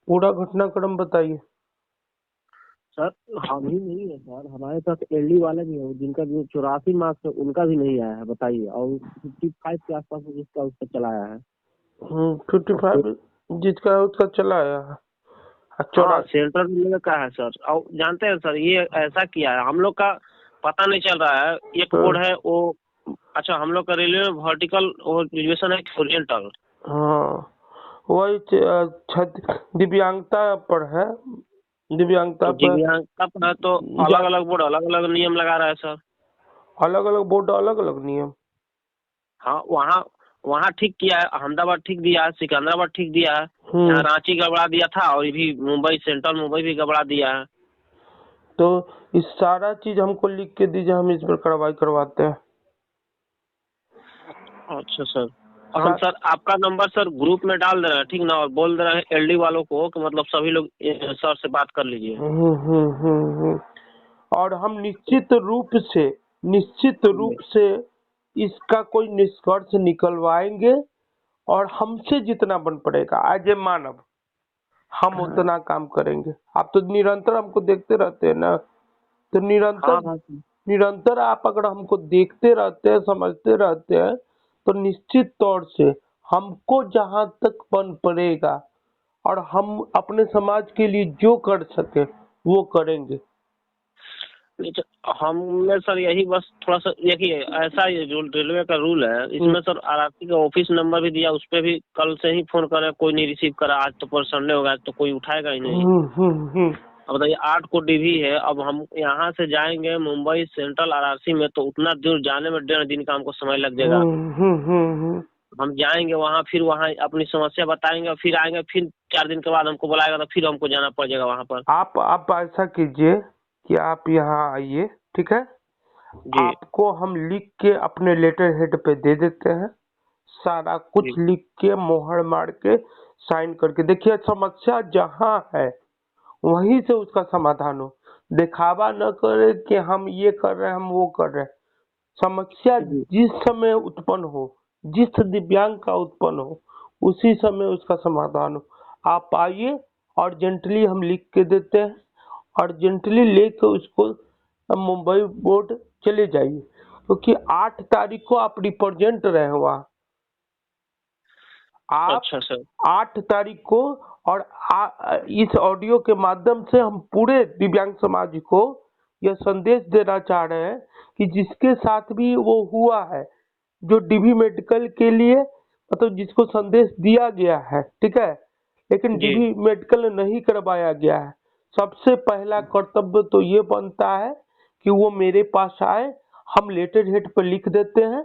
पूरा घटनाक्रम बताइए। सर हम ही नहीं है सर, हमारे साथ एलडी वाले भी है, जिनका जो 84 मार्क्स है उनका भी नहीं आया है, बताइए। और 55 के आसपास जिसका उसका चला आया है। 55 जिसका है उसका चला आया है। हाँ, सेंट्रल रेलवे का है सर। और जानते हैं सर, ये ऐसा किया है, हम लोग का पता नहीं चल रहा है। एक बोर्ड है वो, अच्छा हम लोग का रेलवे में वर्टिकल और रिजर्वेशन है हॉरिजॉन्टल। हाँ वही दिव्यांगता पर है। दिव्यांगता तो पर दिव्यांगता पर है तो अलग अलग बोर्ड अलग अलग नियम लगा रहा है सर। अलग अलग बोर्ड अलग अलग नियम। हाँ, वहाँ वहाँ ठीक किया है, अहमदाबाद ठीक दिया है, सिकंदराबाद ठीक दिया है, यहाँ रांची गड़बड़ा दिया था, और ये भी मुंबई, सेंट्रल मुंबई भी गड़बड़ा दिया है। तो इस सारा चीज हमको लिख के दीजिए, हम इस पर कार्रवाई करवाते हैं। अच्छा सर, हम सर आपका नंबर सर ग्रुप में डाल दे रहे हैं, ठीक ना, और बोल दे रहे हैं एलडी वालों को कि मतलब सभी लोग सर से बात कर लीजिए। और हम निश्चित रूप से इसका कोई निष्कर्ष निकलवाएंगे, और हमसे जितना बन पड़ेगा एज ए मानव हम उतना काम करेंगे। आप तो निरंतर हमको देखते रहते हैं ना, तो निरंतर आप अगर हमको देखते रहते हैं, समझते रहते हैं, तो निश्चित तौर से हमको जहां तक बन पड़ेगा और हम अपने समाज के लिए जो कर सके वो करेंगे। हमने सर यही बस थोड़ा सा देखिए, ऐसा ये जो रेलवे का रूल है इसमें सर आरआरसी का ऑफिस नंबर भी दिया, उस पर भी कल से ही फोन कर रहे, कोई नहीं रिसीव करा। आज तो पर संडे होगा तो कोई उठाएगा ही नहीं। अब बताइए 8 को डीवी है, अब हम यहाँ से जाएंगे मुंबई सेंट्रल आरआरसी में, तो उतना दूर जाने में 1.5 दिन का हमको समय लग जाएगा। हम जाएंगे वहाँ, फिर वहाँ अपनी समस्या बताएंगे, फिर आएंगे, फिर 4 दिन के बाद हमको बुलाएगा, तो फिर हमको जाना पड़ जाएगा वहाँ पर। आप ऐसा कीजिए कि आप यहाँ आइए, ठीक है। आपको हम लिख के अपने लेटर हेड पे दे देते हैं, सारा कुछ लिख के मोहर मार के साइन करके। देखिए समस्या जहाँ है वहीं से उसका समाधान हो, दिखावा न करे कि हम ये कर रहे हैं हम वो कर रहे हैं। समस्या जिस समय उत्पन्न हो, जिस दिव्यांग का उत्पन्न हो, उसी समय उसका समाधान हो। आप आइए, अर्जेंटली हम लिख के देते हैं, अर्जेंटली लेके उसको मुंबई बोर्ड चले जाइए, क्योंकि 8 तारीख को आप रिप्रेजेंट रहे वहाँ। आप अच्छा सर 8 तारीख को, और इस ऑडियो के माध्यम से हम पूरे दिव्यांग समाज को यह संदेश देना चाह रहे हैं कि जिसके साथ भी वो हुआ है, जो डीवी मेडिकल के लिए मतलब जिसको संदेश दिया गया है, ठीक है, लेकिन डीवी मेडिकल नहीं करवाया गया है, सबसे पहला कर्तव्य तो ये बनता है कि वो मेरे पास आए, हम लेटर हेड पर लिख देते हैं,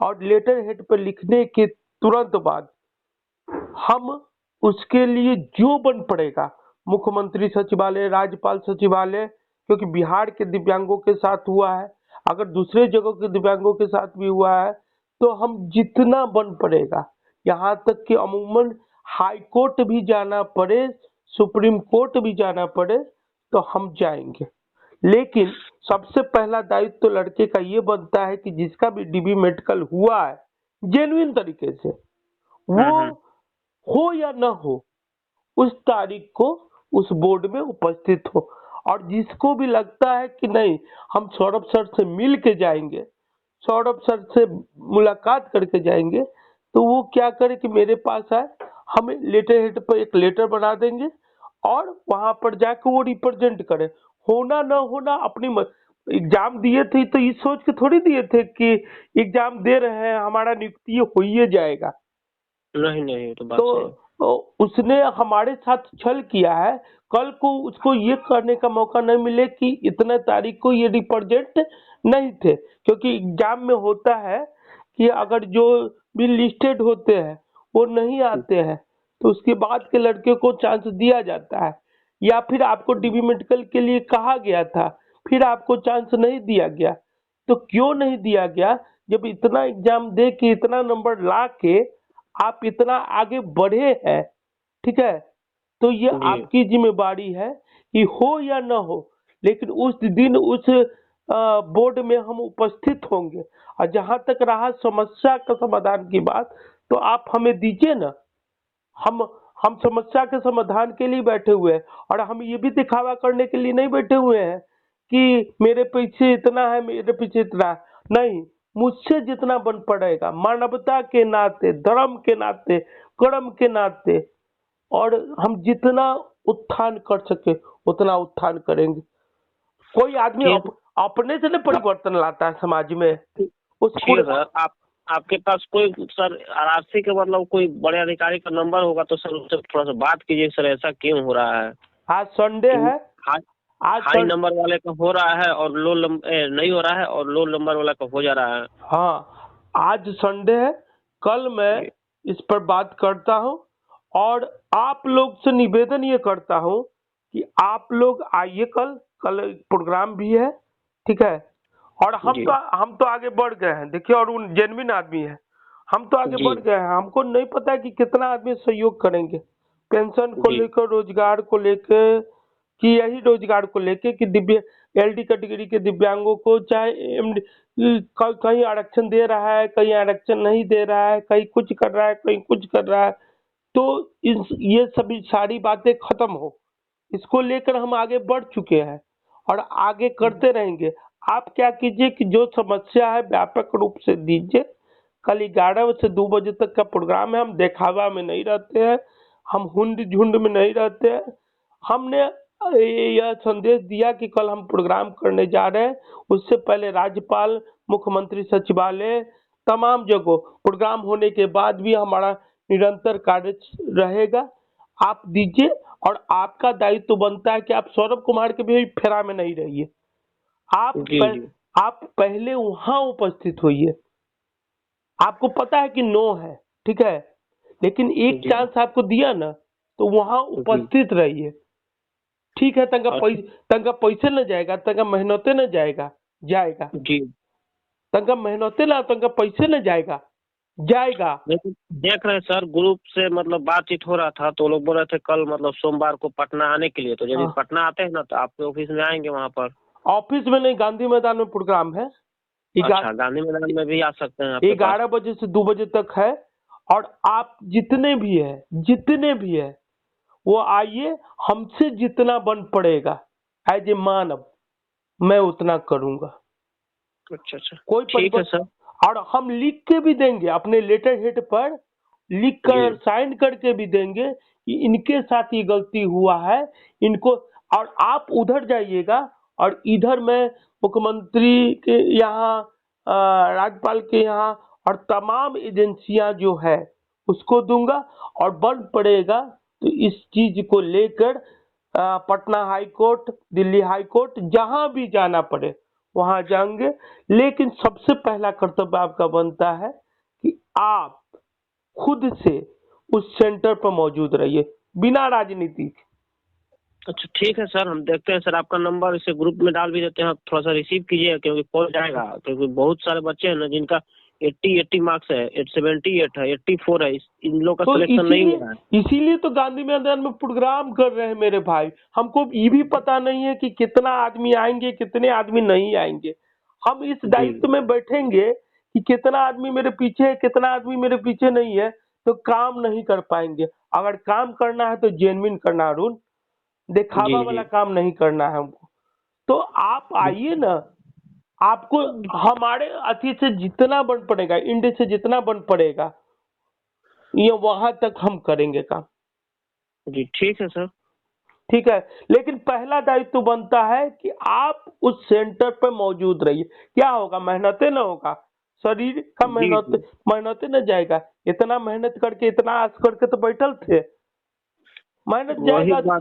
और लेटर हेड पर लिखने के तुरंत बाद हम उसके लिए जो बन पड़ेगा, मुख्यमंत्री सचिवालय, राज्यपाल सचिवालय, क्योंकि बिहार के दिव्यांगों के साथ हुआ है, अगर दूसरे जगह के दिव्यांगों के साथ भी हुआ है, तो हम जितना बन पड़ेगा, यहाँ तक कि अमूमन हाई कोर्ट भी जाना पड़े, सुप्रीम कोर्ट भी जाना पड़े, तो हम जाएंगे। लेकिन सबसे पहला दायित्व तो लड़के का ये बनता है कि जिसका भी डीबी मेडिकल हुआ है जेन्युइन तरीके से, वो हो या न हो, उस तारीख को उस बोर्ड में उपस्थित हो। और जिसको भी लगता है कि नहीं हम सौरभ सर से मिल के जाएंगे, सौरभ सर से मुलाकात करके जाएंगे, तो वो क्या करे कि मेरे पास आए, हम लेटर हेड पर एक लेटर बना देंगे, और वहां पर जाकर वो रिप्रेजेंट करे। होना न होना अपनी एग्जाम दिए थे तो इस सोच के थोड़ी दिए थे कि एग्जाम दे रहे हैं हमारा नियुक्ति हो ही जाएगा। नहीं तो बात तो उसने हमारे साथ छल किया है, कल को उसको ये करने का मौका नहीं मिले कि इतने तारीख को ये रिप्रेजेंट नहीं थे, क्योंकि एग्जाम में होता है कि अगर जो भी लिस्टेड होते हैं वो नहीं आते हैं, तो उसके बाद के लड़के को चांस दिया जाता है, या फिर आपको डीबी मेडिकल के लिए कहा गया था फिर आपको चांस नहीं दिया गया। तो क्यों नहीं दिया गया, जब इतना एग्जाम दे के इतना नंबर ला के आप इतना आगे बढ़े हैं, ठीक है, तो ये आपकी जिम्मेदारी है कि हो या न हो, लेकिन उस दिन उस बोर्ड में हम उपस्थित होंगे। और जहां तक रहा समस्या का समाधान की बात, तो आप हमें दीजिए ना, हम समस्या के समाधान के लिए बैठे हुए हैं और हम ये भी दिखावा करने के लिए नहीं बैठे हुए हैं कि मेरे पीछे इतना है, मेरे पीछे इतना है। नहीं, मुझसे जितना बन पड़ेगा मानवता के नाते, धर्म के नाते, कर्म के नाते, और हम जितना उत्थान कर सके उतना उत्थान करेंगे। कोई आदमी ठीक अपने से नहीं परिवर्तन लाता है समाज में। उस ठीक है सर, आपके पास कोई सर आरआरसी के मतलब कोई बड़े अधिकारी का नंबर होगा तो सर उससे थोड़ा सा बात कीजिए सर, ऐसा क्यों हो रहा है। आज संडे है, आज हाई नंबर वाले का हो रहा है और नहीं हो रहा है, और लो नंबर वाला का हो जा रहा है। हाँ, आज संडे है, कल मैं इस पर बात करता हूँ और आप लोग से निवेदन ये करता हूँ कि आप लोग आइए, कल प्रोग्राम भी है, ठीक है। और हम तो आगे बढ़ गए हैं, देखिए, और उन जेन्युइन आदमी है, हम तो आगे बढ़ गए हैं। हमको नहीं पता है कि कितना आदमी सहयोग करेंगे पेंशन को लेकर, रोजगार को लेकर, कि यही रोजगार को लेके कि दिव्य एलडी कैटेगरी के दिव्यांगों को चाहे कहीं आरक्षण दे रहा है, कहीं आरक्षण नहीं दे रहा है, कहीं कुछ कर रहा है, कहीं कुछ कर रहा है। तो ये सभी सारी बातें खत्म हो, इसको लेकर हम आगे बढ़ चुके हैं और आगे करते रहेंगे। आप क्या कीजिए कि जो समस्या है व्यापक रूप से दीजिए। कल 11 से 2 बजे तक का प्रोग्राम है। हम दिखावा में नहीं रहते हैं, हम हुंड झुंड में नहीं रहते हैं। हमने यह संदेश दिया कि कल हम प्रोग्राम करने जा रहे हैं, उससे पहले राज्यपाल, मुख्यमंत्री सचिवालय, तमाम जगहों प्रोग्राम होने के बाद भी हमारा निरंतर कार्य रहेगा। आप दीजिए और आपका दायित्व तो बनता है कि आप सौरभ कुमार के भी फेरा में नहीं रहिए। आप पहले वहां उपस्थित होइए। आपको पता है कि नो है, ठीक है, लेकिन एक चांस आपको दिया ना, तो वहां उपस्थित रहिए, ठीक है। तंगा पैसे न जाएगा, तंगा मेहनते न जाएगा जी, तंगा मेहनते ना, तंगा पैसे न जाएगा। देख रहे हैं सर, ग्रुप से मतलब बातचीत हो रहा था तो लोग बोल रहे थे कल मतलब सोमवार को पटना आने के लिए। तो यदि पटना आते हैं ना तो आपके ऑफिस में आएंगे। वहाँ पर ऑफिस में नहीं, गांधी मैदान में प्रोग्राम है। अच्छा, गांधी मैदान में भी आ सकते हैं। 11 बजे से 2 बजे तक है और आप जितने भी है वो आइए। हमसे जितना बन पड़ेगा एज ए मानव, मैं उतना करूंगा। अच्छा, कोई ठीक है सर। और हम लिख के भी देंगे, अपने लेटर हेड पर लिख कर साइन करके भी देंगे कि इनके साथ ये गलती हुआ है, इनको। और आप उधर जाइएगा और इधर मैं मुख्यमंत्री के यहाँ, राज्यपाल के यहाँ और तमाम एजेंसियां जो है उसको दूंगा। और बन पड़ेगा तो इस चीज को लेकर Patna high court, Delhi high court, जहां भी जाना पड़े वहां जाएंगे। लेकिन सबसे पहला कर्तव्य आपका बनता है कि आप खुद से उस सेंटर पर मौजूद रहिए, बिना राजनीति के। अच्छा ठीक है सर, हम देखते हैं सर। आपका नंबर इसे ग्रुप में डाल भी देते हैं, आप थोड़ा सा रिसीव कीजिए क्योंकि कॉल जाएगा। क्योंकि बहुत सारे बच्चे हैं ना जिनका 80 मार्क्स है, 78 है, 84 है, इन लोग का सिलेक्शन नहीं हुआ है। इसीलिए तो गांधी मैदान में प्रोग्राम कर रहे हैं मेरे भाई। हमको ये भी पता नहीं है कि कितना आदमी आएंगे, कितने आदमी नहीं आएंगे। हम इस दायित्व में बैठेंगे कि कितना आदमी मेरे पीछे है, कितना आदमी मेरे पीछे नहीं है, तो काम नहीं कर पाएंगे। अगर काम करना है तो जेन्युइन करना, अरुण, दिखावा वाला काम नहीं करना है हमको। तो आप आइए ना, आपको हमारे अति से जितना बन पड़ेगा, इंडिया से जितना बन पड़ेगा, ये वहां तक हम करेंगे काम। जी ठीक है सर, ठीक है। लेकिन पहला दायित्व बनता है कि आप उस सेंटर पर मौजूद रहिए। क्या होगा, मेहनते न होगा, शरीर का मेहनते न जाएगा। इतना मेहनत करके, इतना आस करके तो बैठल थे, मेहनत जाएगा,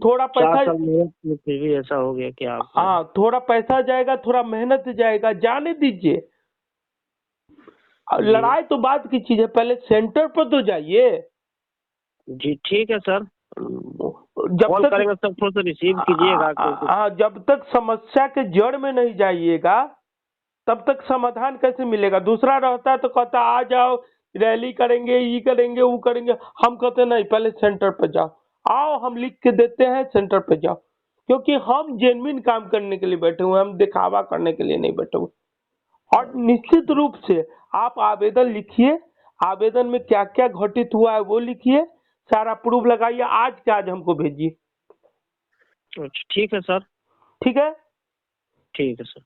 थोड़ा पैसा फिर भी ऐसा हो गया क्या? हाँ, थोड़ा पैसा जाएगा, थोड़ा मेहनत जाएगा, जाने दीजिए। लड़ाई तो बात की चीज है, पहले सेंटर पर तो जाइए। जी ठीक है सर, जब तक करेंगे तब थोड़ा सा रिसीव कीजिएगा। जब तक समस्या के जड़ में नहीं जाइएगा तब तक समाधान कैसे मिलेगा। दूसरा रहता है तो कहता आ जाओ, रैली करेंगे, ये करेंगे, वो करेंगे। हम कहते नहीं, पहले सेंटर पर जाओ। आओ, हम लिख के देते हैं, सेंटर पर जाओ। क्योंकि हम जेन्युइन काम करने के लिए बैठे हुए, हम दिखावा करने के लिए नहीं बैठे हुए। और निश्चित रूप से आप आवेदन लिखिए, आवेदन में क्या क्या घटित हुआ है वो लिखिए, सारा प्रूफ लगाइए, आज के आज हमको भेजिए। अच्छा ठीक है सर। ठीक है। ठीक है सर।